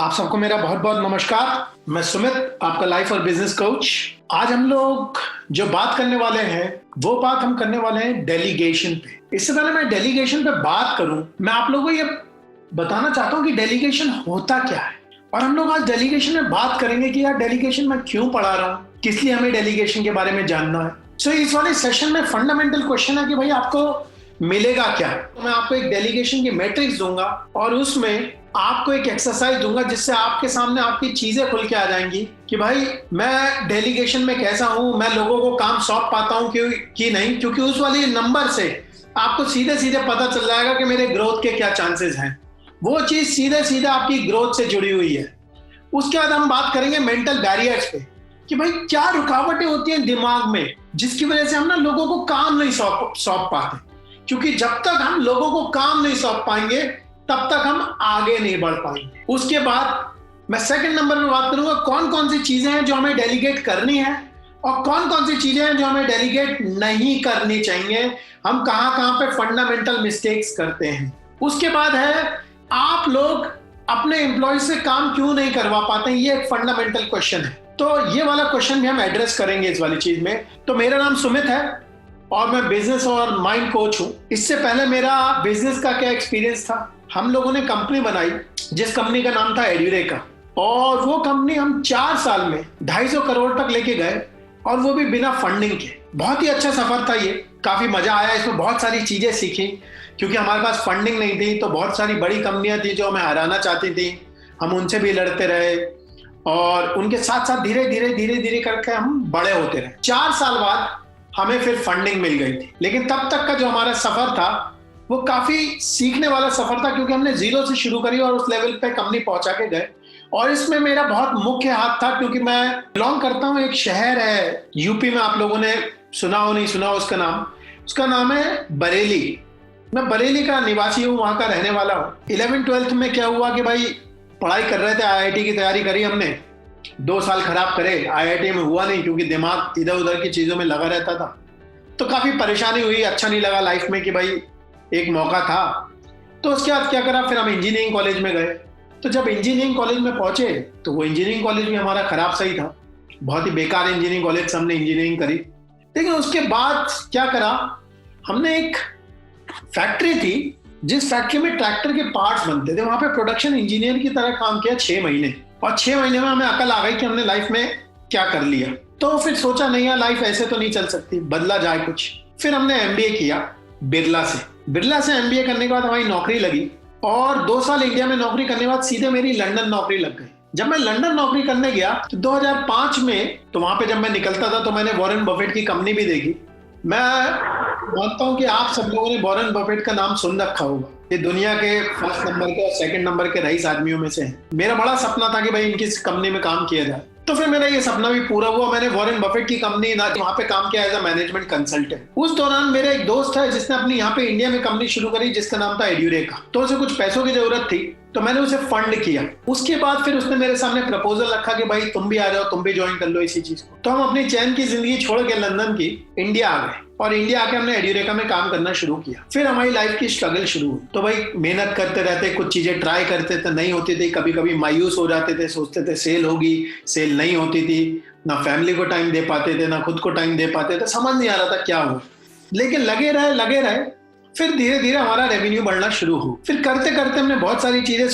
आप सबको मेरा बहुत बहुत नमस्कार। मैं सुमित, आपका लाइफ और बिजनेस कोच। आज हम लोग जो बात करने वाले हैं वो बात हम करने वाले हैं डेलीगेशन पे। इससे पहले मैं डेलीगेशन पे बात करूं, मैं आप लोगों को ये बताना चाहता हूं कि डेलीगेशन होता क्या है। और हम लोग आज डेलीगेशन में बात करेंगे कि यार डेलीगेशन मैं क्यों पढ़ा रहा हूं, किस लिए हमें डेलीगेशन के बारे में जानना है। सो इस वाले सेशन में फंडामेंटल क्वेश्चन है कि भाई आपको मिलेगा क्या। तो मैं आपको एक डेलीगेशन की मैट्रिक्स दूंगा और उसमें आपको एक एक्सरसाइज दूंगा जिससे आपके सामने आपकी चीजें खुल के आ जाएंगी कि भाई मैं डेलीगेशन में कैसा हूं, मैं लोगों को काम सौंप पाता हूं कि नहीं। क्योंकि उस वाले नंबर से आपको सीधे सीधे पता चल जाएगा कि मेरे ग्रोथ के क्या चांसेस हैं। वो चीज सीधे सीधे आपकी ग्रोथ से जुड़ी हुई है। उसके बाद हम बात करेंगे मेंटल बैरियर्स पे कि भाई क्या रुकावटें होती हैं दिमाग में जिसकी वजह से हम ना लोगों को काम नहीं सौंप पाते। क्योंकि जब तक हम लोगों को काम नहीं सौंप पाएंगे तब तक हम आगे नहीं बढ़ पाएंगे। उसके बाद मैं सेकंड नंबर पे बात करूंगा कौन कौन सी चीजें हैं जो हमें डेलीगेट करनी है और कौन कौन सी चीजें हैं जो हमें डेलीगेट नहीं करनी चाहिए। हम कहां कहां पे फंडामेंटल मिस्टेक्स करते हैं। उसके बाद है आप लोग अपने एम्प्लॉय से काम क्यों नहीं करवा पाते हैं, ये एक फंडामेंटल क्वेश्चन है। तो ये वाला क्वेश्चन भी हम एड्रेस करेंगे इस वाली चीज में। तो मेरा नाम सुमित है और मैं बिजनेस और माइंड कोच हूं। इससे पहले मेरा बिजनेस का क्या एक्सपीरियंस था, हम लोगों ने कंपनी बनाई जिस कंपनी का नाम था एड्यूरेका। और वो कंपनी हम 4 साल में 250 करोड़ तक लेके गए और वो भी बिना फंडिंग के। बहुत ही अच्छा सफर था ये, काफी मजा आया। इसमें बहुत सारी चीजें सीखी क्योंकि हमारे पास फंडिंग नहीं थी तो बहुत सारी बड़ी कंपनियां थी जो हमें हराना चाहती थी। हम उनसे भी लड़ते रहे और उनके साथ साथ धीरे धीरे करके हम बड़े होते रहे। 4 साल बाद हमें फिर फंडिंग मिल गई थी। लेकिन तब तक का जो हमारा सफर था वो काफी सीखने वाला सफर था क्योंकि हमने जीरो से शुरू करी और उस लेवल पे कंपनी पहुंचा के गए। और इसमें मेरा बहुत मुख्य हाथ था क्योंकि मैं बिलोंग करता हूं, एक शहर है यूपी में, आप लोगों ने सुना हो नहीं सुना हो उसका नाम है बरेली। मैं बरेली का निवासी हूँ, वहां का रहने वाला हूँ। 11th-12th में क्या हुआ कि भाई पढ़ाई कर रहे थे, IIT की तैयारी करी हमने। 2 साल खराब करे, IIT में हुआ नहीं क्योंकि दिमाग इधर उधर की चीजों में लगा रहता था। तो काफी परेशानी हुई, अच्छा नहीं लगा लाइफ में कि भाई एक मौका था। तो उसके बाद क्या करा, फिर हम इंजीनियरिंग कॉलेज में गए। तो जब इंजीनियरिंग कॉलेज में पहुंचे तो वो इंजीनियरिंग कॉलेज भी हमारा खराब सही था, बहुत ही बेकार इंजीनियरिंग कॉलेज से हमने इंजीनियरिंग करी। लेकिन उसके बाद क्या करा, हमने एक फैक्ट्री थी जिस फैक्ट्री में ट्रैक्टर के पार्ट्स बनते थे, वहां पे प्रोडक्शन इंजीनियर की तरह काम किया 6 महीने। और 6 महीने में हमें अकल आ गई कि हमने लाइफ में क्या कर लिया। तो फिर सोचा नहीं यार लाइफ ऐसे तो नहीं चल सकती, बदला जाए कुछ। फिर हमने MBA किया बिरला से MBA करने के बाद हमारी नौकरी लगी और 2 साल इंडिया में नौकरी करने के बाद सीधे मेरी लंदन नौकरी लग गई। जब मैं लंदन नौकरी करने गया तो 2005 में, तो वहां पे जब मैं निकलता था तो मैंने वॉरेन बफेट की कंपनी भी देखी। मैं मानता हूं कि आप सब लोगों ने वॉरेन बफेट का नाम सुन रखा होगा। ये दुनिया के फर्स्ट नंबर के और सेकंड नंबर के रईस आदमियों में से हैं। मेरा बड़ा सपना था कि भाई इनकी कंपनी में काम किया जाए। तो फिर मेरा ये सपना भी पूरा हुआ। मैंने वॉरेन बफेट की कंपनी ना वहां पे काम किया एज अ मैनेजमेंट कंसल्टेंट। उस दौरान मेरा एक दोस्त है जिसने अपनी यहाँ पे इंडिया में कंपनी शुरू करी जिसका नाम था एड्यूरेका। तो उसे कुछ पैसों की जरूरत थी तो मैंने उसे फंड किया। उसके बाद फिर उसने मेरे सामने प्रपोजल रखा कि भाई तुम भी आ जाओ, तुम भी ज्वाइन कर लो इसी चीज को। तो हम अपनी चैन की जिंदगी छोड़ के लंदन की इंडिया आ गए और इंडिया आके हमने एड्यूरेका में काम करना शुरू किया। फिर हमारी लाइफ की स्ट्रगल शुरू हुई। तो भाई मेहनत करते रहते, कुछ चीजें ट्राई करते थे, नहीं होती थी, कभी कभी मायूस हो जाते थे, सोचते थे सेल होगी, सेल नहीं होती थी, ना फैमिली को टाइम दे पाते थे ना खुद को टाइम दे पाते थे, समझ नहीं आ रहा था क्या हो। लेकिन लगे रहे। फिर धीरे धीरे हमारा रेवेन्यू बढ़ना शुरू हुआ। फिर करते करते हमने बहुत सारी चीजें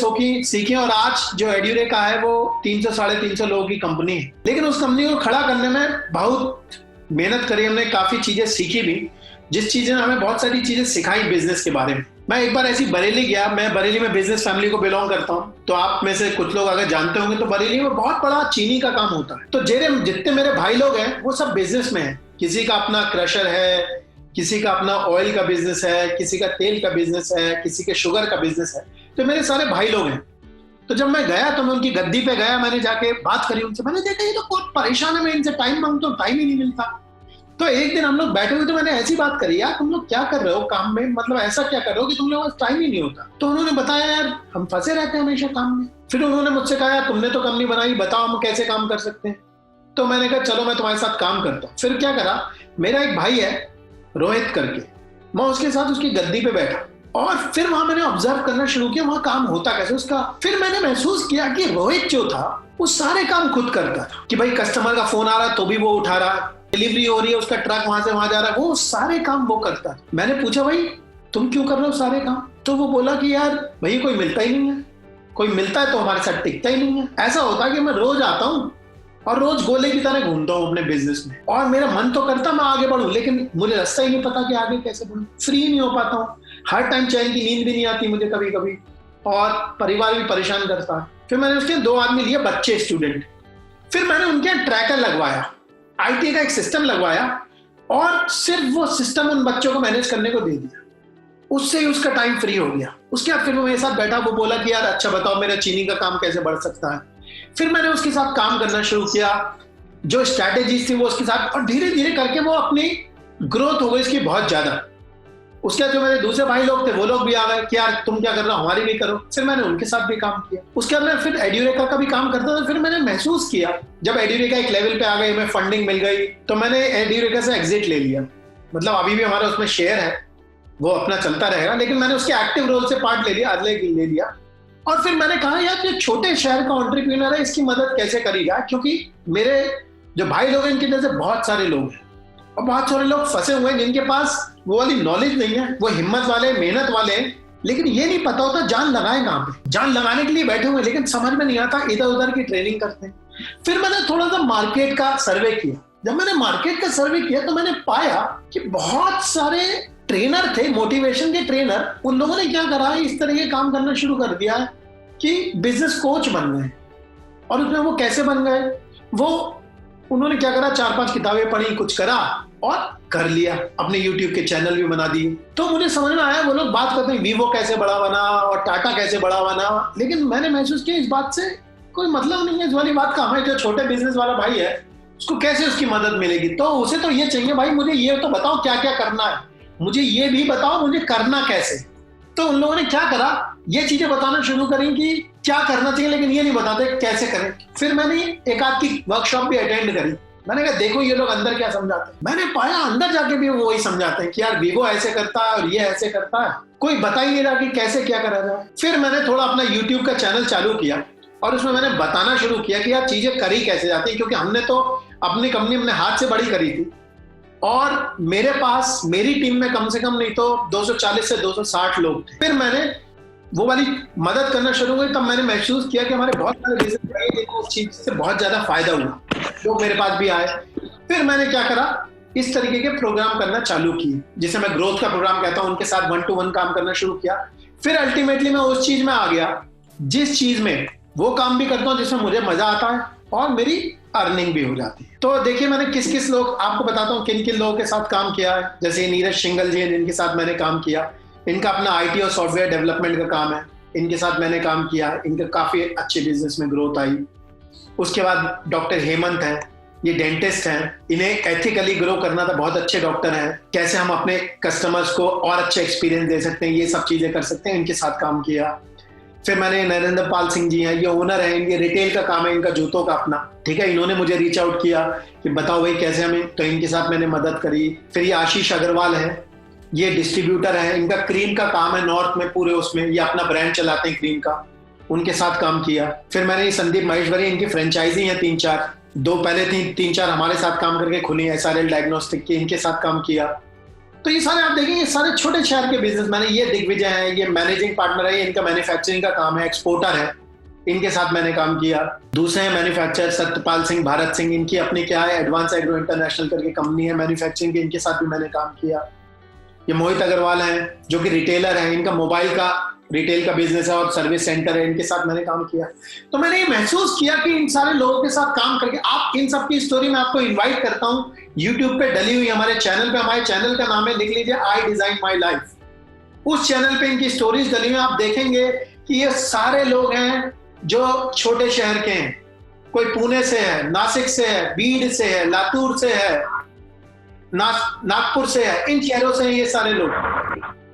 सीखी और आज जो एड्यूरेका है वो 300-350 लोगों की कंपनी है। लेकिन उस कंपनी को खड़ा करने में बहुत मेहनत करी हमने, काफी चीजें सीखी भी, जिस चीजें ने हमें बहुत सारी चीजें सिखाई बिजनेस के बारे में। मैं एक बार ऐसी बरेली गया, मैं बरेली में बिजनेस फैमिली को बिलोंग करता हूँ। तो आप में से कुछ लोग अगर जानते होंगे तो बरेली में बहुत बड़ा चीनी का काम होता है। तो जितने मेरे भाई लोग हैं वो सब बिजनेस में है। किसी का अपना क्रशर है, किसी का अपना ऑयल का बिजनेस है, किसी का तेल का बिजनेस है, किसी के शुगर का बिजनेस है। तो मेरे सारे भाई लोग हैं। तो जब मैं गया तो मैं उनकी गद्दी पे गया, मैंने जाके बात करी उनसे। मैंने देखा ये तो बहुत परेशान है, मैं इनसे टाइम मांगता हूँ, टाइम ही नहीं मिलता। तो एक दिन हम लोग बैठे हुए तो मैंने ऐसी बात करी, यार तुम लोग क्या कर रहे हो काम में, मतलब ऐसा क्या कर रहे हो कि तुम लोग पास टाइम ही नहीं होता। तो उन्होंने बताया यार हम फंसे रहते हैं हमेशा काम में। फिर उन्होंने मुझसे कहा यार तुमने तो कंपनी बनाई, बताओ हम कैसे काम कर सकते हैं। तो मैंने कहा चलो मैं तुम्हारे साथ काम करता हूँ। फिर क्या करा, मेरा एक भाई है रोहित करके, मैं उसके साथ उसकी गद्दी पे बैठा और फिर वहां मैंने ऑब्जर्व करना शुरू किया वहां काम होता कैसे उसका। फिर मैंने महसूस किया कि रोहित जो था वो सारे काम खुद करता था, कि भाई कस्टमर का फोन आ रहा है तो भी वो उठा रहा है, डिलीवरी हो रही है उसका ट्रक वहां से वहां जा रहा है, वो सारे काम वो करता है। मैंने पूछा भाई तुम क्यों कर रहे हो सारे काम? तो वो बोला कि यार भाई कोई मिलता ही नहीं है, कोई मिलता है तो हमारे साथ टिकता ही नहीं है। ऐसा होता है कि मैं रोज आता हूँ और रोज गोले की तरह घूमता हूँ अपने बिजनेस में, और मेरा मन तो करता मैं आगे बढ़ूं, लेकिन मुझे रास्ता ही नहीं पता कि आगे कैसे बढ़ूं, फ्री नहीं हो पाता हूँ, हर टाइम चैन की नींद भी नहीं आती मुझे कभी कभी, और परिवार भी परेशान करता है। फिर मैंने उसके 2 आदमी लिए, बच्चे स्टूडेंट, फिर मैंने उनके ट्रैकर लगवाया, आईटी का एक सिस्टम लगवाया, और सिर्फ वो सिस्टम उन बच्चों को मैनेज करने को दे दिया, उससे ही उसका टाइम फ्री हो गया। उसके बाद फिर वो मेरे साथ बैठा, वो बोला कि यार अच्छा बताओ मेरा चीनी का काम कैसे बढ़ सकता है। फिर मैंने उसके साथ काम करना शुरू किया, जो स्ट्रैटेजीज थी वो उसके साथ, और धीरे धीरे करके वो अपनी ग्रोथ हो गई इसकी बहुत ज्यादा। उसके बाद जो मेरे दूसरे भाई लोग थे वो लोग भी आ गए कि यार तुम क्या कर रहे हो हमारी भी करो, फिर मैंने उनके साथ भी काम किया। उसके बाद मैं फिर एड्यूरेका का भी काम करता था। फिर मैंने महसूस किया जब एड्यूरेका एक लेवल पे आ गई, हमें फंडिंग मिल गई, तो मैंने एड्यूरेका से एग्जिट ले लिया। मतलब अभी भी हमारा उसमें शेयर है, वो अपना चलता रहेगा, लेकिन मैंने उसके एक्टिव रोल से पार्ट ले लिया, ले लिया। और फिर मैंने कहा यार जो छोटे शहर का एंटरप्रेन्योर है इसकी मदद कैसे करेगा, क्योंकि मेरे जो भाई लोग हैं इनके जैसे बहुत सारे लोग हैं, और बहुत सारे लोग फंसे हुए हैं जिनके पास वो वाली नॉलेज नहीं है, वो हिम्मत वाले मेहनत वाले हैं, लेकिन ये नहीं पता होता जान लगाए कहाँ पे, जान लगाने के लिए बैठे हुए लेकिन समझ में नहीं आता, इधर उधर की ट्रेनिंग करते हैं। फिर मैंने थोड़ा सा मार्केट का सर्वे किया। जब मैंने मार्केट का सर्वे किया तो मैंने पाया कि बहुत सारे ट्रेनर थे, मोटिवेशन के ट्रेनर, उन लोगों ने क्या करा, इस तरह के काम करना शुरू कर दिया कि बिजनेस कोच बन गए। और उसमें वो कैसे बन गए, वो उन्होंने क्या करा, 4-5 किताबें पढ़ी, कुछ करा और कर लिया, अपने YouTube के चैनल भी बना दिए। तो मुझे समझ में आया वो लोग बात करते हैं वीवो कैसे बड़ा बना और टाटा कैसे बड़ा बना, लेकिन मैंने महसूस किया इस बात से कोई मतलब नहीं है, इस वाली बात का हमें जो छोटे बिजनेस वाला भाई है उसको कैसे उसकी मदद मिलेगी। तो उसे तो ये चाहिए भाई मुझे ये तो बताओ क्या क्या करना है, मुझे ये भी बताओ मुझे करना कैसे। तो उन लोगों ने क्या करा, ये चीजें बताना शुरू करें कि क्या करना चाहिए, लेकिन ये नहीं बताते कैसे करें। फिर मैंने एक आध की वर्कशॉप भी अटेंड करी। मैंने कहा देखो ये लोग अंदर क्या समझाते हैं। मैंने पाया अंदर जाके भी वो वही समझाते हैं कि यार वीवो ऐसे करता है और ये ऐसे करता है, कोई बता ही नहीं रहा कि कैसे क्या करा जाए। फिर मैंने थोड़ा अपना YouTube का चैनल चालू किया और उसमें मैंने बताना शुरू किया कि यार चीजें करी कैसे जाती है, क्योंकि हमने तो अपनी कंपनी अपने हाथ से बड़ी करी थी, और मेरे पास मेरी टीम में कम से कम नहीं तो 240 से 260 लोग थे। फिर मैंने वो वाली मदद करना शुरू हुई, तब मैंने महसूस किया कि हमारे बहुत सारे बिजनेस भाई जिनको उस चीज से बहुत ज्यादा फायदा हुआ, लोग मेरे पास भी आए। फिर मैंने क्या करा, इस तरीके के प्रोग्राम करना चालू किए, जिसे मैं ग्रोथ का प्रोग्राम कहता हूँ, उनके साथ 1-to-1 काम करना शुरू किया। फिर अल्टीमेटली मैं उस चीज में आ गया जिस चीज में वो काम भी करता हूँ जिसमें मुझे मजा आता है और मेरी अर्निंग भी हो जाती है। तो देखिए मैंने किस किस लोग, आपको बताता हूँ किन किन लोगों के साथ काम किया है। जैसे नीरज शिंगल जी हैं जिनके साथ मैंने काम किया, इनका अपना आईटी और सॉफ्टवेयर डेवलपमेंट का काम है, इनके साथ मैंने काम किया, इनके काफी अच्छे बिजनेस में ग्रोथ आई। उसके बाद डॉक्टर हेमंत हैं, ये डेंटिस्ट हैं, इन्हें एथिकली ग्रो करना था, बहुत अच्छे डॉक्टर हैं, कैसे हम अपने कस्टमर्स को और अच्छा एक्सपीरियंस दे सकते हैं, ये सब चीजें कर सकते हैं, इनके साथ काम किया। फिर मैंने नरेंद्र पाल सिंह जी हैं, ये ओनर हैं, इनके रिटेल का काम है, इनका जूतों का अपना, ठीक है। इन्होंने मुझे रीच आउट किया कि बताओ भाई कैसे हमें, तो इनके साथ मैंने मदद करी। फिर ये आशीष अग्रवाल है, ये डिस्ट्रीब्यूटर है, इनका क्रीम का काम है नॉर्थ में पूरे, उसमें ये अपना ब्रांड चलाते हैं क्रीम का, उनके साथ काम किया। फिर मैंने ये संदीप महेश्वरी, इनकी फ्रेंचाइजी हैं 3-4, 2 पहले थी, 3-4 हमारे साथ काम करके खुली SRL डायग्नोस्टिक की, इनके साथ काम किया। तो ये सारे आप देखेंगे सारे छोटे शहर के बिजनेस मैंने, ये दिग्विजय है, ये मैनेजिंग पार्टनर है, इनका मैन्युफैक्चरिंग का काम है, एक्सपोर्टर है, इनके साथ मैंने काम किया। दूसरे हैं मैन्युफैक्चरर सत्यपाल सिंह, भारत सिंह, इनकी अपनी क्या है एडवांस एग्रो इंटरनेशनल करके कंपनी है मैन्युफैक्चरिंग की, इनके साथ भी मैंने काम किया। ये मोहित अग्रवाल हैं जो कि रिटेलर है, इनका मोबाइल का रिटेल का बिजनेस है और सर्विस सेंटर है, इनके साथ मैंने काम किया। तो मैंने ये महसूस किया कि इन सारे लोगों के साथ काम करके, आप इन सब की स्टोरी में आपको इनवाइट करता हूँ YouTube पे डली हुई हमारे चैनल पे, हमारे चैनल का नाम है, लिख लीजिए आई डिजाइन माई लाइफ। उस चैनल पे इनकी स्टोरीज डली हुई, आप देखेंगे कि ये सारे लोग हैं जो छोटे शहर के हैं, कोई पुणे से है, नासिक से है, बीड से है, लातूर से है, नागपुर से है, इन शहरों से हैं ये सारे लोग,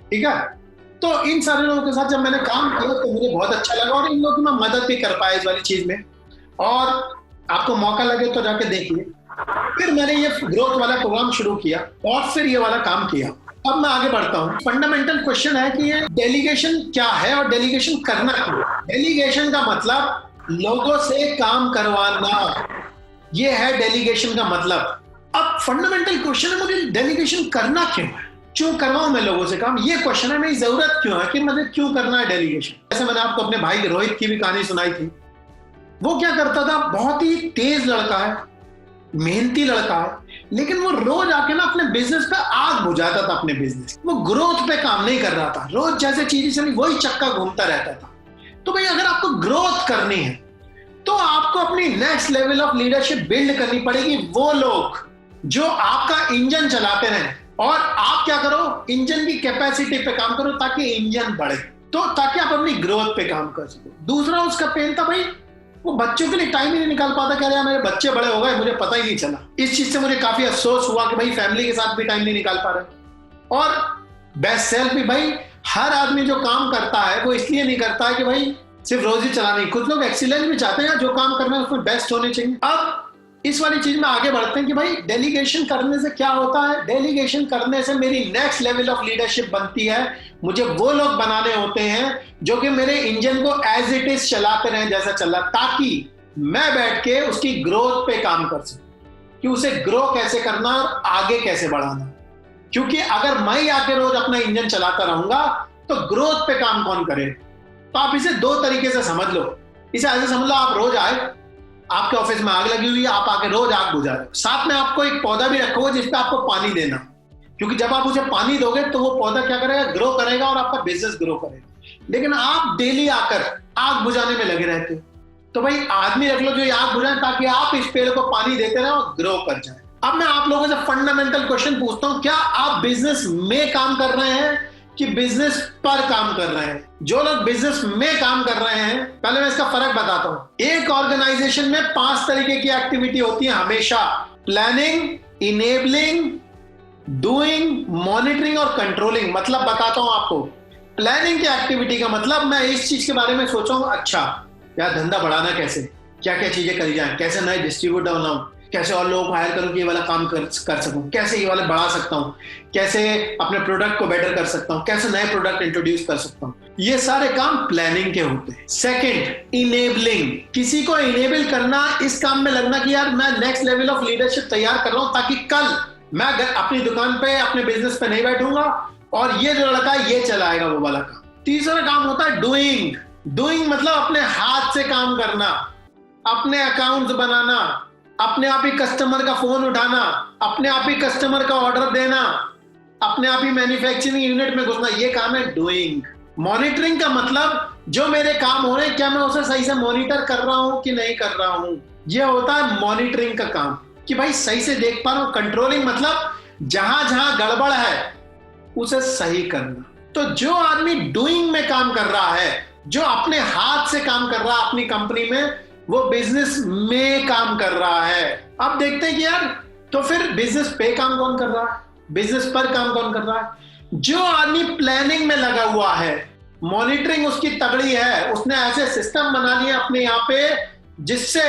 ठीक है। तो इन सारे लोगों के साथ जब मैंने काम किया तो मुझे बहुत अच्छा लगा, और इन लोगों की मैं मदद भी कर पाया इस वाली चीज में, और आपको मौका लगे तो जाके देखिए। फिर मैंने ये ग्रोथ वाला प्रोग्राम शुरू किया और फिर ये वाला काम किया। अब मैं आगे बढ़ता हूँ। फंडामेंटल क्वेश्चन है कि ये डेलीगेशन क्या है और डेलीगेशन करना क्यों। डेलीगेशन का मतलब लोगों से काम करवाना, ये है डेलीगेशन का मतलब। अब फंडामेंटल क्वेश्चन है, मुझे डेलीगेशन करना क्यों है, क्यों करवाऊं मैं लोगों से काम, ये क्वेश्चन है। मेरी जरूरत क्यों है कि मुझे क्यों करना है डेलीगेशन। जैसे मैंने आपको अपने भाई रोहित की भी कहानी सुनाई थी। वो क्या करता था, बहुत ही तेज लड़का है, मेहनती लड़का है, लेकिन वो रोज आके ना अपने बिजनेस पे आग बुझाता था। अपने बिजनेस, वो ग्रोथ पे काम नहीं कर रहा था। रोज जैसे चीजें चली वही चक्का घूमता रहता था। तो भाई अगर आपको ग्रोथ करनी है तो आपको अपनी next level of leadership build करनी पड़ेगी। वो लोग जो आपका इंजन चलाते रहे, और आप क्या करो, इंजन की कैपेसिटी पे काम करो ताकि इंजन बढ़े, तो ताकि आप अपनी ग्रोथ पे काम कर सको। दूसरा उसका पेन था भाई, वो बच्चों के लिए टाइम ही नहीं निकाल पाता। कह रहा मेरे बच्चे बड़े हो गए, मुझे पता ही नहीं चला। इस चीज से मुझे काफी अफसोस हुआ कि भाई फैमिली के साथ भी टाइम नहीं निकाल पा रहे। और बेस्ट सेल्फ भी, भाई हर आदमी जो काम करता है वो इसलिए नहीं करता है कि भाई सिर्फ रोजी चलानी। कुछ लोग एक्सीलेंस भी चाहते हैं, जो काम करना है उसमें बेस्ट होने चाहिए। अब इस वाली चीज में आगे बढ़ते हैं कि भाई डेलीगेशन करने से क्या होता है। डेलीगेशन करने से मेरी नेक्स्ट लेवल ऑफ लीडरशिप बनती है। मुझे वो लोग बनाने होते हैं जो कि मेरे इंजन को एज इट इज चलाते रहें जैसा चल रहा, ताकि मैं बैठ के उसकी ग्रोथ पे काम कर सकूं कि उसे ग्रो कैसे करना और आगे कैसे बढ़ाना। क्योंकि अगर मैं ही आके रोज अपना इंजन चलाता रहूंगा तो ग्रोथ पे काम कौन करे। तो आप इसे दो तरीके से समझ लो। इसे ऐसे समझ लो, आप रोज आए, आपके ऑफिस में आग लगी हुई है, आप आके रोज आग बुझा रहे हो, साथ में आपको एक पौधा भी रखा हुआ जिसपे आपको पानी देना, क्योंकि जब आप उसे पानी दोगे तो वो पौधा क्या करेगा, ग्रो करेगा और आपका बिजनेस ग्रो करेगा। लेकिन आप डेली आकर आग बुझाने में लगे रहते हो। तो भाई आदमी रख लो जो ये आग बुझाए, ताकि आप इस पेड़ को पानी देते रहे और ग्रो कर जाए। अब मैं आप लोगों से फंडामेंटल क्वेश्चन पूछता हूं, क्या आप बिजनेस में काम कर रहे हैं कि बिजनेस पर काम कर रहे हैं? जो लोग बिजनेस में काम कर रहे हैं, पहले मैं इसका फर्क बताता हूं। एक ऑर्गेनाइजेशन में 5 तरीके की एक्टिविटी होती है हमेशा: प्लानिंग, इनेबलिंग, डूइंग, मॉनिटरिंग और कंट्रोलिंग। मतलब बताता हूं आपको। प्लानिंग की एक्टिविटी का मतलब मैं इस चीज के बारे में सोचूं, अच्छा यार धंधा बढ़ाना कैसे, क्या क्या चीजें करी जाए, कैसे नए डिस्ट्रीब्यूटर बनाऊं, कैसे और लोगों को हायर करूं कि ये वाला काम कर सकूं, कैसे ये वाला बढ़ा सकता हूं, कैसे अपने प्रोडक्ट को बेटर कर सकता हूं, कैसे नए प्रोडक्ट इंट्रोड्यूस कर सकता हूं। ये सारे काम प्लानिंग के होते हैं। Second, enabling. किसी को इनेबल करना, इस काम में लगना कि यार मैं नेक्स्ट लेवल ऑफ लीडरशिप तैयार कर रहा हूं ताकि कल मैं अपनी दुकान पे, अपने बिजनेस पे नहीं बैठूंगा और ये जो लड़का है ये चलाएगा वो वाला काम। तीसरा काम होता है डूइंग। डूइंग मतलब अपने हाथ से काम करना, अपने अकाउंट्स बनाना, अपने आप ही कस्टमर का फोन उठाना, अपने आप ही कस्टमर का ऑर्डर देना, अपने आप ही मैन्युफैक्चरिंग यूनिट में घुसना, ये काम है डूइंग। मॉनिटरिंग का मतलब जो मेरे काम हो रहे हैं क्या मैं उसे सही से मॉनिटर कर रहा हूं कि नहीं कर रहा हूं, ये होता है मॉनिटरिंग का काम, कि भाई सही से देख पा रहा हूं। कंट्रोलिंग मतलब जहां जहां गड़बड़ है उसे सही करना। तो जो आदमी डूइंग में काम कर रहा है, जो अपने हाथ से काम कर रहा है अपनी कंपनी में, वो बिजनेस में काम कर रहा है। अब देखते हैं कि यार तो फिर बिजनेस पे काम कौन कर रहा है, बिजनेस पर काम कौन कर रहा है? जो आदमी प्लानिंग में लगा हुआ है, मॉनिटरिंग उसकी तगड़ी है, उसने ऐसे सिस्टम बना लिए अपने यहाँ पे जिससे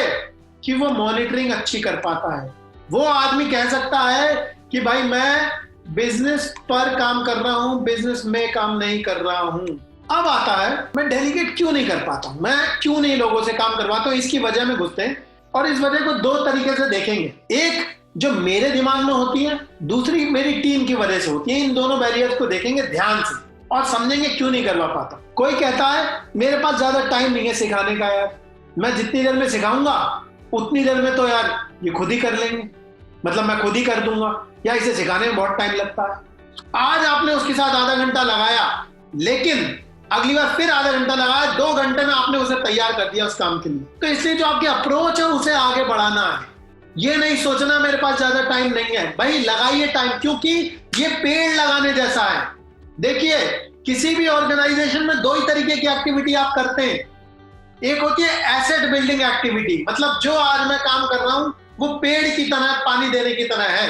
कि वो मॉनिटरिंग अच्छी कर पाता है, वो आदमी कह सकता है कि भाई मैं बिजनेस पर काम कर रहा हूं, बिजनेस में काम नहीं कर रहा हूं। अब आता है मैं डेलीगेट क्यों नहीं कर पाता हूं, मैं क्यों नहीं लोगों से काम करवाता हूं। इसकी वजह में घुसते हैं और इस वजह को दो तरीके से देखेंगे। एक जो मेरे दिमाग में होती है, दूसरी मेरी टीम की वजह से होती है। इन दोनों बैरियर्स को देखेंगे ध्यान से और समझेंगे क्यों नहीं करवा पाता। कोई कहता है मेरे पास ज्यादा टाइम नहीं है सिखाने का, यार मैं जितनी देर में सिखाऊंगा उतनी देर में तो यार ये खुद ही कर लेंगे, मतलब मैं खुद ही कर दूंगा, या इसे सिखाने में बहुत टाइम लगता है। आज आपने उसके साथ आधा घंटा लगाया, लेकिन अगली बार फिर आधा घंटा लगाया, 2 घंटे में आपने उसे तैयार कर दिया उस काम के लिए। तो इसलिए जो आपकी अप्रोच है उसे आगे बढ़ाना है। ये नहीं सोचना मेरे पास ज्यादा टाइम नहीं है, भाई लगाइए टाइम, क्योंकि ये पेड़ लगाने जैसा है। देखिए किसी भी ऑर्गेनाइजेशन में 2 ही तरीके की एक्टिविटी आप करते हैं। एक होती है एसेट बिल्डिंग एक्टिविटी, मतलब जो आज मैं काम कर रहा हूं वो पेड़ की तरह, पानी देने की तरह है।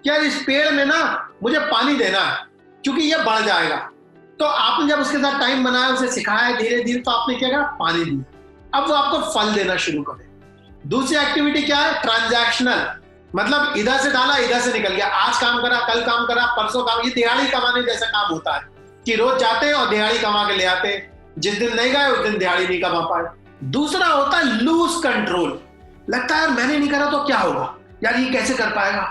क्या इस पेड़ में ना मुझे पानी देना है क्योंकि ये बढ़ जाएगा। तो आपने जब उसके साथ टाइम बनाया, उसे सिखाया धीरे धीरे, तो आपने क्या कहा, पानी दिया। अब वो आपको फल देना शुरू करे। दूसरी एक्टिविटी क्या है, ट्रांजैक्शनल, मतलब इधर से डाला इधर से निकल गया, आज काम करा कल काम करा परसों काम, ये दिहाड़ी कमाने जैसा काम होता है कि रोज जाते हैं और दिहाड़ी कमा के ले आते हैं, जिस दिन नहीं गए उस दिन दिहाड़ी नहीं कमा पाए। दूसरा होता है लूज कंट्रोल, लगता है यार मैंने नहीं करा तो क्या होगा, यार ये कैसे कर पाएगा,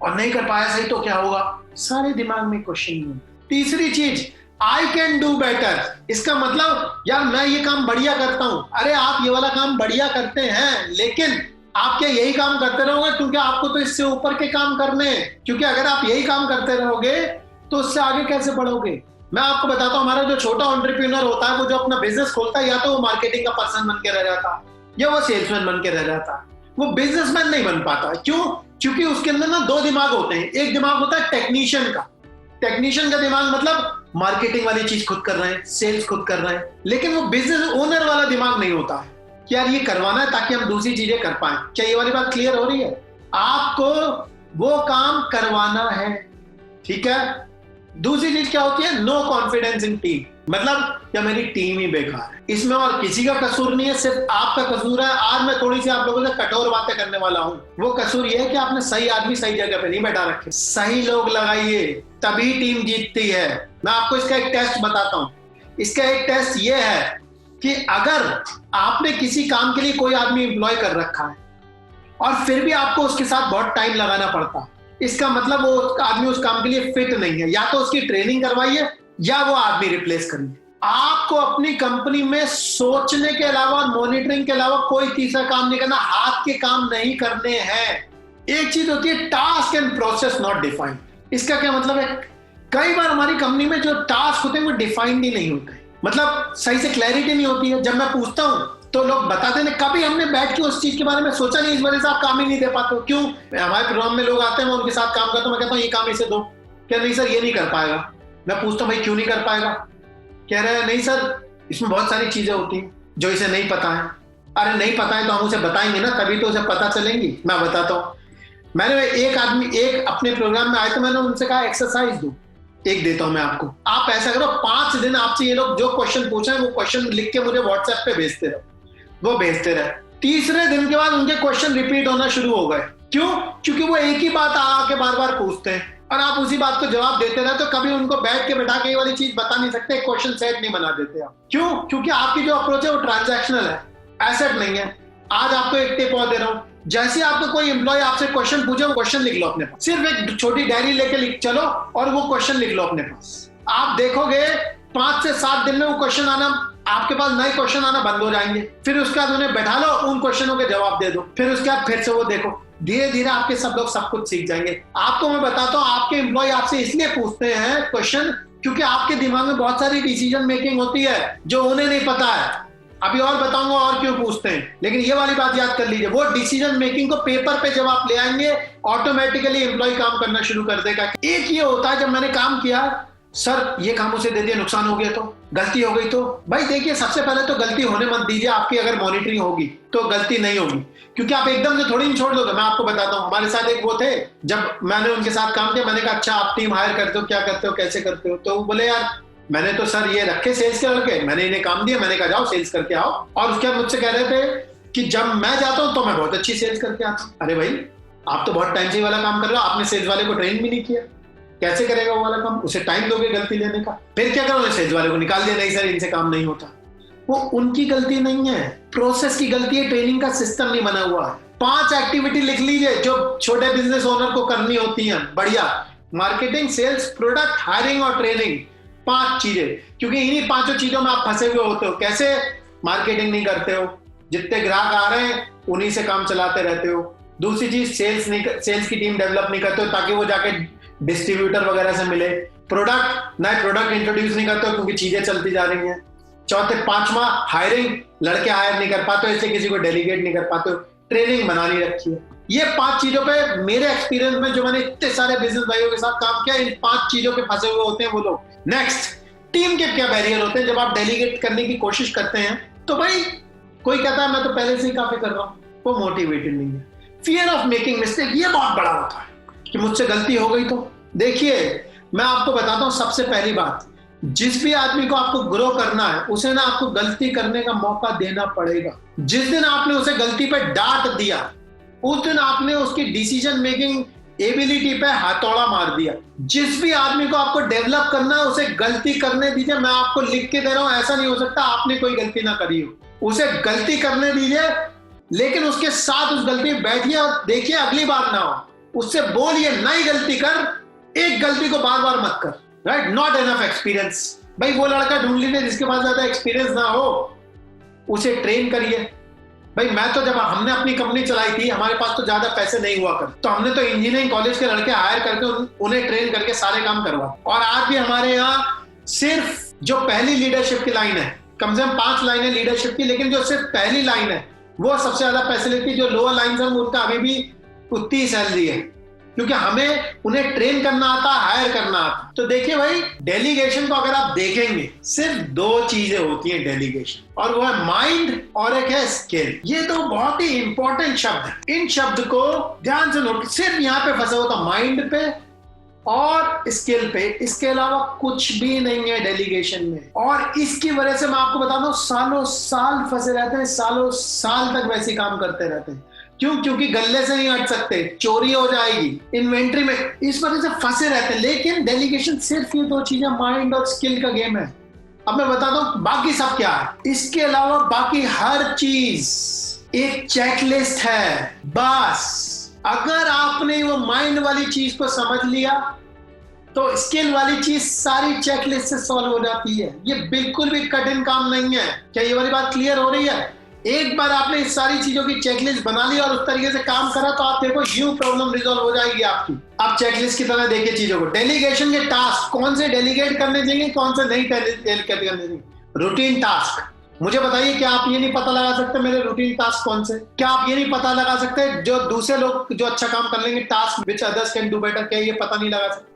और नहीं कर पाया सही तो क्या होगा, सारे दिमाग में क्वेश्चन। तीसरी चीज आई कैन डू बेटर, इसका मतलब यार मैं ये काम बढ़िया करता हूं। अरे आप ये वाला काम बढ़िया करते हैं, लेकिन आप क्या यही काम करते रहोगे, क्योंकि आपको तो इससे ऊपर के काम करने हैं, क्योंकि अगर आप यही काम करते रहोगे तो उससे आगे कैसे बढ़ोगे। मैं आपको बताता हूं, हमारा जो छोटा एंटरप्रेन्योर होता है वो जो अपना बिजनेस खोलता है, या तो वो मार्केटिंग का पर्सन बन के रह जाता है या वो सेल्समैन बन के रह जाता है, वो बिजनेसमैन नहीं बन पाता। क्यों? क्योंकि उसके अंदर ना दो दिमाग होते हैं, एक दिमाग होता है टेक्नीशियन का, टेक्नीशियन का दिमाग मतलब मार्केटिंग वाली चीज खुद कर रहे हैं, सेल्स खुद कर रहे हैं, लेकिन वो बिजनेस ओनर वाला दिमाग नहीं होता है कि यार ये करवाना है ताकि हम दूसरी चीजें कर पाए। क्या ये वाली बात क्लियर हो रही है? आपको वो काम करवाना है, ठीक है। दूसरी चीज क्या होती है? नो कॉन्फिडेंस इन टीम, मतलब या मेरी टीम ही बेकार है, इसमें और किसी का कसूर नहीं है, सिर्फ आपका कसूर है। आज मैं थोड़ी सी आप लोगों से कठोर बातें करने वाला हूं। वो कसूर ये है कि आपने सही आदमी सही जगह पे नहीं बैठा रखे। सही लोग लगाइए तभी टीम जीतती है। मैं आपको इसका एक टेस्ट बताता हूं। इसका एक टेस्ट ये है कि अगर आपने किसी काम के लिए कोई आदमी एम्प्लॉय कर रखा है और फिर भी आपको उसके साथ बहुत टाइम लगाना पड़ता है, इसका मतलब वो आदमी उस काम के लिए फिट नहीं है। या तो उसकी ट्रेनिंग करवाइए या वो आदमी रिप्लेस करिए। आपको अपनी कंपनी में सोचने के अलावा और मॉनिटरिंग के अलावा कोई तीसरा काम नहीं करना, हाथ के काम नहीं करने हैं। एक चीज होती है task and process not defined. इसका क्या मतलब है? कई बार हमारी कंपनी में जो टास्क होते हैं वो डिफाइंड ही नहीं होते, मतलब सही से क्लैरिटी नहीं होती है। जब मैं पूछता हूं तो लोग बताते हैं कभी हमने बैठ के उस चीज के बारे में सोचा नहीं, इस वजह से आप काम ही नहीं दे पाते हो। क्यों? हमारे प्रोग्राम में लोग आते हैं, मैं उनके साथ काम करता हूं, मैं कहता हूं ये काम इसे दो, क्या नहीं सर ये नहीं कर पाएगा। मैं पूछता हूं भाई क्यों नहीं कर पाएगा, कह रहे हैं नहीं सर इसमें बहुत सारी चीजें होती हैं जो इसे नहीं पता है। अरे नहीं पता है तो हम उसे बताएंगे ना, तभी तो उसे पता चलेंगी। मैं बताता हूँ, मैंने एक अपने प्रोग्राम में आए तो मैंने उनसे कहा एक्सरसाइज दो, एक देता हूं मैं आपको, आप ऐसा करो 5 दिन आपसे ये लोग जो क्वेश्चन पूछे हैं वो क्वेश्चन लिख के मुझे व्हाट्सएप पे भेजते रहो। वो भेजते रहे, तीसरे दिन के बाद उनके क्वेश्चन रिपीट होना शुरू हो गए। क्यों? क्योंकि वो एक ही बात आके बार बार पूछते हैं और आप उसी बात को जवाब देते रहे, तो कभी उनको बैठ के बैठा के ये वाली चीज बता नहीं सकते, क्वेश्चन सेट नहीं बना देते आप। क्यों? क्योंकि आपकी जो अप्रोच है वो ट्रांजैक्शनल है, एसेट नहीं है। आज आपको एक टिप और दे रहा हूं, जैसे आपको कोई एम्प्लॉय आपसे क्वेश्चन पूछे वो क्वेश्चन लिख लो अपने पास, सिर्फ एक छोटी डायरी लेके लिख चलो और वो क्वेश्चन लिख लो अपने पास। आप देखोगे 5 से 7 दिन में वो क्वेश्चन आना, आपके पास नए क्वेश्चन आना बंद हो जाएंगे। फिर उसके बाद उन्हें बैठा लो, उन क्वेश्चनों के जवाब दे दो, फिर उसके बाद फिर से वो देखो, धीरे धीरे आपके सब लोग सब कुछ सीख जाएंगे। आपको मैं बताता हूँ, आपके एम्प्लॉय आपसे इसलिए पूछते हैं क्वेश्चन क्योंकि आपके दिमाग में बहुत सारी डिसीजन मेकिंग होती है जो उन्हें नहीं पता है। अभी और बताऊंगा और क्यों पूछते हैं, लेकिन ये वाली बात याद कर लीजिए, वो डिसीजन मेकिंग को पेपर पे जब आप ले आएंगे ऑटोमेटिकली एम्प्लॉय काम करना शुरू कर देगा। एक ये होता है जब मैंने काम किया, सर ये काम उसे दे दिया, नुकसान हो गया तो, गलती हो गई तो, भाई देखिए सबसे पहले तो गलती होने मत दीजिए। आपकी अगर मॉनिटरिंग होगी तो गलती नहीं होगी, क्योंकि आप एकदम से थोड़ी नहीं छोड़ दोगे। मैं आपको बताता हूँ, हमारे साथ एक वो थे, जब मैंने उनके साथ काम किया, मैंने कहा अच्छा आप टीम हायर करते हो, क्या करते हो, कैसे करते हो, तो वो बोले यार मैंने तो सर ये रखे सेल्स के लड़के, मैंने इन्हें काम दिया, मैंने कहा जाओ सेल्स करके आओ। और उसके बाद मुझसे कह रहे थे कि जब मैं जाता हूं तो मैं बहुत अच्छी सेल्स करके आता हूं। अरे भाई आप तो बहुत टाइम से वाला काम कर रहे हो, आपने सेल्स वाले को ट्रेन भी नहीं किया, कैसे करेगा वो वाला काम? उसे टाइम दोगे गलती लेने का, फिर क्या करोगे? सेल्स वाले को निकाल दिया, नहीं सर इनसे काम नहीं होता। वो उनकी गलती नहीं है, प्रोसेस की गलती है, ट्रेनिंग का सिस्टम नहीं बना हुआ है। 5 एक्टिविटी लिख लीजिए जो छोटे बिजनेस ओनर को करनी होती है, बढ़िया, मार्केटिंग, सेल्स, प्रोडक्ट, हायरिंग और ट्रेनिंग। 5 चीजें, क्योंकि इन्हीं 5 चीजों में आप फंसे हुए होते हो। कैसे? मार्केटिंग नहीं करते हो, जितने ग्राहक आ रहे हैं उन्हीं से काम चलाते रहते हो। दूसरी चीज सेल्स की टीम डेवलप नहीं करते हो ताकि वो जाके डिस्ट्रीब्यूटर वगैरह से मिले। प्रोडक्ट, नए प्रोडक्ट इंट्रोड्यूस नहीं करते हो क्योंकि चीजें चलती जा रही हैं। चौथे 5वां हायरिंग, लड़के हायर नहीं कर पाते हो इसलिए किसी को डेलीगेट नहीं कर पाते हो। ट्रेनिंग बना नहीं रखी है। ये 5 चीजों पे मेरे एक्सपीरियंस में, जो मैंने इतने सारे बिजनेस भाइयों के साथ काम किया, इन 5 चीजों के फंसे हुए होते हैं वो लोग। नेक्स्ट, टीम के क्या बैरियर होते हैं जब आप डेलीगेट करने की कोशिश करते हैं? तो भाई कोई कहता है मैं तो पहले से ही काफी कर रहा हूं, वो मोटिवेटेड नहीं है। फियर ऑफ मेकिंग मिस्टेक, ये बहुत बड़ा होता है कि मुझसे गलती हो गई तो। देखिए मैं आपको बताता हूं, सबसे पहली बात, जिस भी आदमी को आपको ग्रो करना है उसे ना आपको गलती करने का मौका देना पड़ेगा। जिस दिन आपने उसे गलती पे डांट दिया, उस दिन आपने उसकी डिसीजन मेकिंग एबिलिटी पे हथौड़ा मार दिया। जिस भी आदमी को आपको डेवलप करना है उसे गलती करने दीजिए। मैं आपको लिख के दे रहा हूं, ऐसा नहीं हो सकता आपने कोई गलती ना करी हो। उसे गलती करने दीजिए, लेकिन उसके साथ उस गलती में बैठिए और देखिए अगली बार ना हो। उससे बोलिए नई गलती कर, एक गलती को बार बार मत कर। Right, not enough experience. भाई वो लड़का ढूंढ लीजिए जिसके पास ज्यादा एक्सपीरियंस ना हो, उसे ट्रेन करिए। भाई मैं तो जब हमने अपनी कंपनी चलाई थी, हमारे पास तो ज्यादा पैसे नहीं हुआ कर, तो हमने तो इंजीनियरिंग कॉलेज के लड़के हायर करके उन्हें ट्रेन करके सारे काम करवा। और आज भी हमारे यहाँ सिर्फ जो पहली लीडरशिप की लाइन है, कम से कम 5 लाइनें लीडरशिप की, लेकिन जो सिर्फ पहली लाइन है वो सबसे ज्यादा पैसे लेती है। जो लोअर लाइन है उनका अभी भी उतनी ही सैलरी है, क्योंकि हमें उन्हें ट्रेन करना आता, हायर करना आता। तो देखिए भाई, डेलीगेशन को अगर आप देखेंगे, सिर्फ 2 चीजें होती हैं डेलीगेशन, और वो है माइंड और एक है स्किल। ये तो बहुत ही इंपॉर्टेंट शब्द है। इन शब्द को ध्यान से नोट, सिर्फ यहाँ पे फंसा होता माइंड पे और स्किल पे, इसके अलावा कुछ भी नहीं है डेलीगेशन में। और इसकी वजह से मैं आपको बता दूं, सालों साल फंसे रहते हैं, सालों साल तक वैसे काम करते रहते हैं। क्यों? क्योंकि गले से नहीं हट सकते, चोरी हो जाएगी इन्वेंट्री में, इस वजह से फंसे रहते हैं। लेकिन डेलीगेशन सिर्फ ये 2 चीजें, माइंड और स्किल का गेम है। अब मैं बताता हूं बाकी सब क्या है। इसके अलावा बाकी हर चीज एक चेकलिस्ट है बस। अगर आपने वो माइंड वाली चीज को समझ लिया तो स्किल वाली चीज सारी चेकलिस्ट से सॉल्व हो जाती है। ये बिल्कुल भी कठिन काम नहीं है। क्या ये वाली बात क्लियर हो रही है? एक बार आपने इस सारी चीजों की चेकलिस्ट बना ली और उस तरीके से काम करा, तो आप देखो यूं प्रॉब्लम रिजॉल्व हो जाएगी आपकी। आप चेकलिस्ट की तरह देखिए चीजों को। डेलीगेशन के टास्क कौन से डेलीगेट करने चाहिए, कौन से नहीं डेलीगेट करने चाहिए। रूटीन टास्क, मुझे बताइए, क्या आप ये नहीं पता लगा सकते मेरे रूटीन टास्क कौन से? क्या आप ये नहीं पता लगा सकते जो दूसरे लोग जो अच्छा काम कर लेंगे, task which others can do better, क्या ये पता नहीं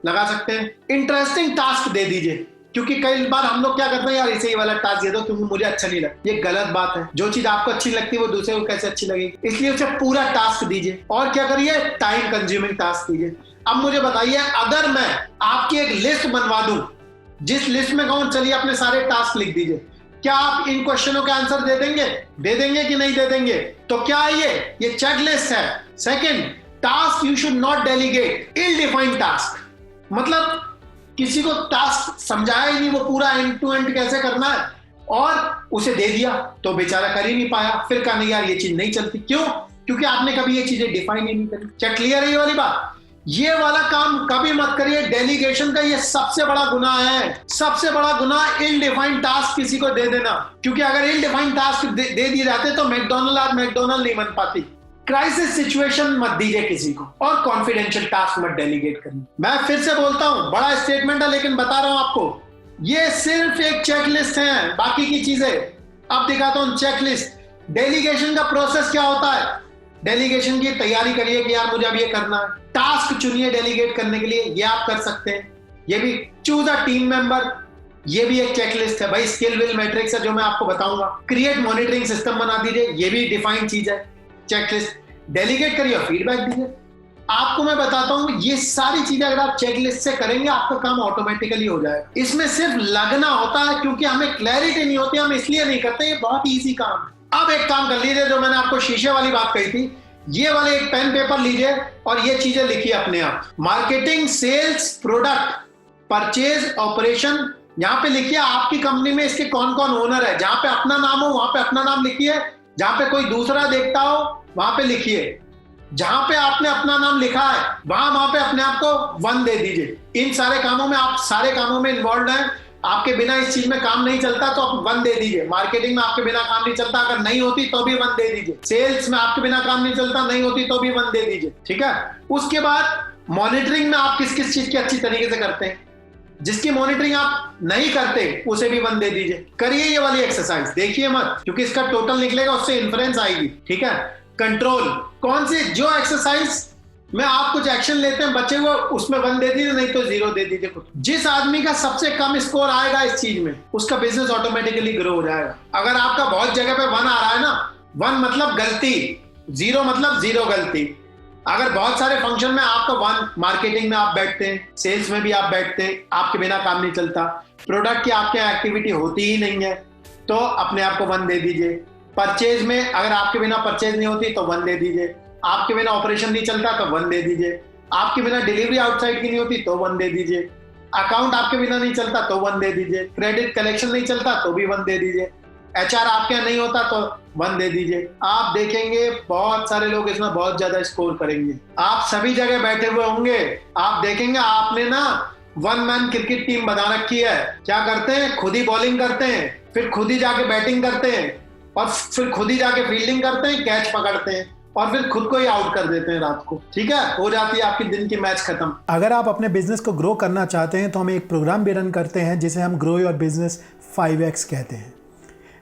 लगा सकते हैं? इंटरेस्टिंग टास्क दे दीजिए, क्योंकि कई बार हम लोग क्या करते हैं, यार इसे ही वाला टास्क दे दो क्योंकि मुझे अच्छा नहीं लगता। ये गलत बात है। जो चीज आपको अच्छी लगती है वो दूसरे को कैसे अच्छी लगेगी, इसलिए उसे पूरा टास्क दीजिए। और क्या करिए, टाइम कंज्यूमिंग टास्क दीजिए। अब मुझे बताइए, अगर मैं आपकी एक लिस्ट बनवा दूं, जिस लिस्ट में कहूं चलिए अपने सारे टास्क लिख दीजिए, क्या आप इन क्वेश्चनों के आंसर दे देंगे कि नहीं दे देंगे? तो क्या है ये चेक लिस्ट है। Second, task you should not delegate, ill defined task, मतलब किसी को टास्क समझाया ही नहीं वो पूरा एंड टू एंड कैसे करना है, और उसे दे दिया तो बेचारा कर ही नहीं पाया। फिर कहा नहीं यार ये चीज नहीं चलती। क्यों? क्योंकि आपने कभी ये चीजें डिफाइन ही नहीं करी। क्या क्लियर है ये वाली बात? ये वाला काम कभी मत करिए। डेलीगेशन का ये सबसे बड़ा गुनाह है। सबसे बड़ा गुनाह इल डिफाइंड टास्क किसी को दे देना, क्योंकि अगर इल डिफाइंड टास्क दे दिए जाते तो मैकडोनल्ड नहीं बन पाती। क्राइसिस सिचुएशन मत दीजिए किसी को, और कॉन्फिडेंशियल टास्क मत डेलीगेट करिए। मैं फिर से बोलता हूं, बड़ा स्टेटमेंट है लेकिन बता रहा हूं आपको, ये सिर्फ एक चेकलिस्ट है। बाकी की चीजें अब दिखाता हूं। चेकलिस्ट, डेलीगेशन का प्रोसेस क्या होता है? डेलीगेशन की तैयारी करिए कि यार मुझे अब ये करना है। टास्क चुनिए डेलीगेट करने के लिए, ये आप कर सकते हैं। ये भी चूज अ टीम मेंबर, ये भी एक चेकलिस्ट है भाई। स्किल विल मैट्रिक्स है जो मैं आपको बताऊंगा। क्रिएट मॉनिटरिंग सिस्टम बना दीजिए, ये भी डिफाइंड चीज है। चेकलिस्ट डेलीगेट करिए और फीडबैक दीजिए। आपको मैं बताता हूं, ये सारी चीजें अगर आप चेकलिस्ट से करेंगे आपका काम ऑटोमेटिकली हो जाएगा। इसमें सिर्फ लगना होता है, क्योंकि हमें क्लैरिटी नहीं होती, हम इसलिए नहीं करते। ये बहुत इजी काम है। अब एक काम कर लीजिए, जो मैंने आपको शीशे वाली बात कही थी, ये वाले एक पेन पेपर लीजिए और ये चीजें लिखिए अपने आप। Marketing, sales, product, purchase, operation, यहाँ पे लिखिए आपकी कंपनी में इसके कौन कौन ओनर है। जहां पे अपना नाम हो वहां पे अपना नाम लिखिए, जहां पे कोई दूसरा देखता हो वहां पे लिखिए। जहां पे आपने अपना नाम लिखा है वहां पे अपने आप को 1 दे दीजिए। इन सारे कामों में आप सारे कामों में इन्वॉल्व हैं, आपके बिना इस चीज में काम नहीं चलता तो आप 1 दे दीजिए। मार्केटिंग में आपके बिना काम नहीं चलता, अगर नहीं होती तो भी 1 दे दीजिए। सेल्स में आपके बिना काम नहीं चलता, नहीं होती तो भी 1 दे दीजिए। ठीक है। उसके बाद मॉनिटरिंग में आप किस किस चीज की अच्छी तरीके से करते हैं, जिसकी मॉनिटरिंग आप नहीं करते उसे भी 1 दे दीजिए। करिए ये वाली एक्सरसाइज, देखिए मत, क्योंकि इसका टोटल निकलेगा, उससे इन्फ्लुएंस आएगी। ठीक है। कंट्रोल, कौन सी जो एक्सरसाइज में आप कुछ एक्शन लेते हैं बच्चे को, उसमें 1 दे दीजिए, नहीं तो 0 दे दीजिए। जिस आदमी का सबसे कम स्कोर आएगा इस चीज में, उसका बिजनेस ऑटोमेटिकली ग्रो हो जाएगा। अगर आपका बहुत जगह पे 1 आ रहा है ना, 1 मतलब गलती, 0 मतलब 0 गलती। अगर बहुत सारे फंक्शन में आपका 1, मार्केटिंग में आप बैठते हैं, सेल्स में भी आप बैठते हैं, आपके बिना काम नहीं चलता, प्रोडक्ट की आपके एक्टिविटी होती ही नहीं है, तो अपने आप को 1 दे दीजिए। परचेज में अगर आपके बिना परचेज नहीं होती तो 1 दे दीजिए। आपके बिना ऑपरेशन नहीं चलता तो 1 दे दीजिए, आपके बिना डिलीवरी आउटसाइड की नहीं होती तो 1 दे दीजिए, अकाउंट आपके बिना नहीं चलता तो 1 दे दीजिए, क्रेडिट कलेक्शन नहीं चलता तो भी 1 दे दीजिए, एचआर आपके यहाँ नहीं होता तो 1 दे दीजिए। आप देखेंगे बहुत सारे लोग इसमें बहुत ज्यादा स्कोर करेंगे। आप सभी जगह बैठे हुए होंगे, आप देखेंगे आपने ना 1 मैन क्रिकेट टीम बना रखी है। क्या करते हैं, खुद ही बॉलिंग करते हैं, फिर खुद ही जाके बैटिंग करते हैं, और फिर खुद ही जाके फील्डिंग करते हैं, कैच पकड़ते हैं, और फिर खुद को ही आउट कर देते हैं रात को। ठीक है, हो जाती है आपकी दिन की मैच खत्म। अगर आप अपने बिजनेस को ग्रो करना चाहते हैं तो हम एक प्रोग्राम भी रन करते हैं जिसे हम ग्रो योर बिजनेस 5x कहते हैं।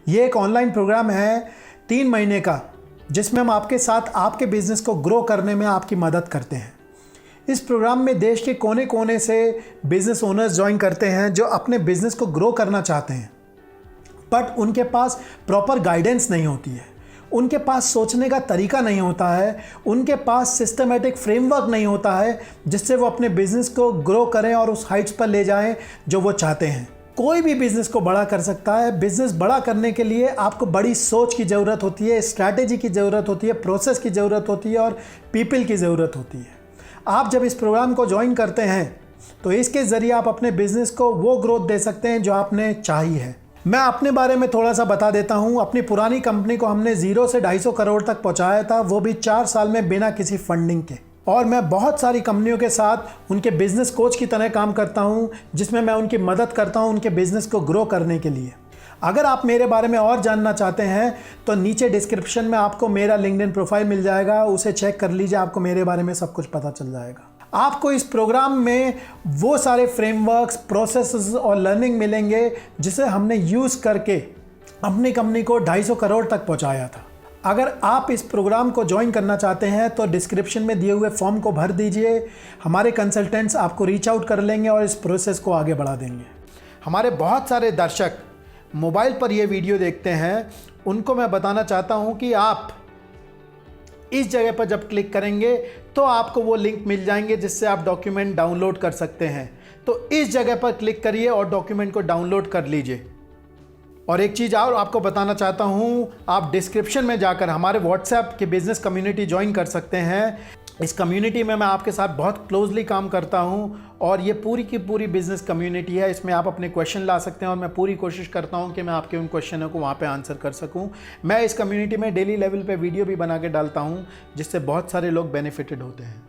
ये एक ऑनलाइन प्रोग्राम है 3 महीने का, जिसमें हम आपके साथ आपके बिजनेस को ग्रो करने में आपकी मदद करते हैं। इस प्रोग्राम में देश के कोने कोने से बिजनेस ओनर्स ज्वाइन करते हैं जो अपने बिजनेस को ग्रो करना चाहते हैं, बट उनके पास प्रॉपर गाइडेंस नहीं होती है, उनके पास सोचने का तरीका नहीं होता है, उनके पास सिस्टमेटिक फ्रेमवर्क नहीं होता है जिससे वो अपने बिजनेस को ग्रो करें और उस हाइट्स पर ले जाएं जो वो चाहते हैं। कोई भी बिजनेस को बड़ा कर सकता है। बिजनेस बड़ा करने के लिए आपको बड़ी सोच की ज़रूरत होती है, स्ट्रैटेजी की ज़रूरत होती है, प्रोसेस की ज़रूरत होती है और पीपल की ज़रूरत होती है। आप जब इस प्रोग्राम को ज्वाइन करते हैं तो इसके ज़रिए आप अपने बिजनेस को वो ग्रोथ दे सकते हैं जो आपने चाही है। मैं अपने बारे में थोड़ा सा बता देता हूँ। अपनी पुरानी कंपनी को हमने 0 से 250 करोड़ तक पहुँचाया था, वो भी 4 साल में बिना किसी फंडिंग के। और मैं बहुत सारी कंपनियों के साथ उनके बिजनेस कोच की तरह काम करता हूँ, जिसमें मैं उनकी मदद करता हूँ उनके बिजनेस को ग्रो करने के लिए। अगर आप मेरे बारे में और जानना चाहते हैं तो नीचे डिस्क्रिप्शन में आपको मेरा लिंक्डइन प्रोफाइल मिल जाएगा, उसे चेक कर लीजिए, आपको मेरे बारे में सब कुछ पता चल जाएगा। आपको इस प्रोग्राम में वो सारे फ्रेमवर्क्स, प्रोसेसेस और लर्निंग मिलेंगे जिसे हमने यूज़ करके अपनी कंपनी को 250 करोड़ तक पहुंचाया था। अगर आप इस प्रोग्राम को ज्वाइन करना चाहते हैं तो डिस्क्रिप्शन में दिए हुए फॉर्म को भर दीजिए, हमारे कंसल्टेंट्स आपको रीच आउट कर लेंगे और इस प्रोसेस को आगे बढ़ा देंगे। हमारे बहुत सारे दर्शक मोबाइल पर ये वीडियो देखते हैं, उनको मैं बताना चाहता हूँ कि आप इस जगह पर जब क्लिक करेंगे तो आपको वो लिंक मिल जाएंगे जिससे आप डॉक्यूमेंट डाउनलोड कर सकते हैं। तो इस जगह पर क्लिक करिए और डॉक्यूमेंट को डाउनलोड कर लीजिए। और एक चीज़ और आपको बताना चाहता हूँ, आप डिस्क्रिप्शन में जाकर हमारे व्हाट्सएप की बिज़नेस कम्युनिटी ज्वाइन कर सकते हैं। इस कम्युनिटी में मैं आपके साथ बहुत क्लोजली काम करता हूँ और ये पूरी की पूरी बिज़नेस कम्युनिटी है। इसमें आप अपने क्वेश्चन ला सकते हैं और मैं पूरी कोशिश करता हूँ कि मैं आपके उन क्वेश्चनों को वहाँ पे आंसर कर सकूँ। मैं इस कम्युनिटी में डेली लेवल पे वीडियो भी बना के डालता हूँ जिससे बहुत सारे लोग बेनिफिटेड होते हैं।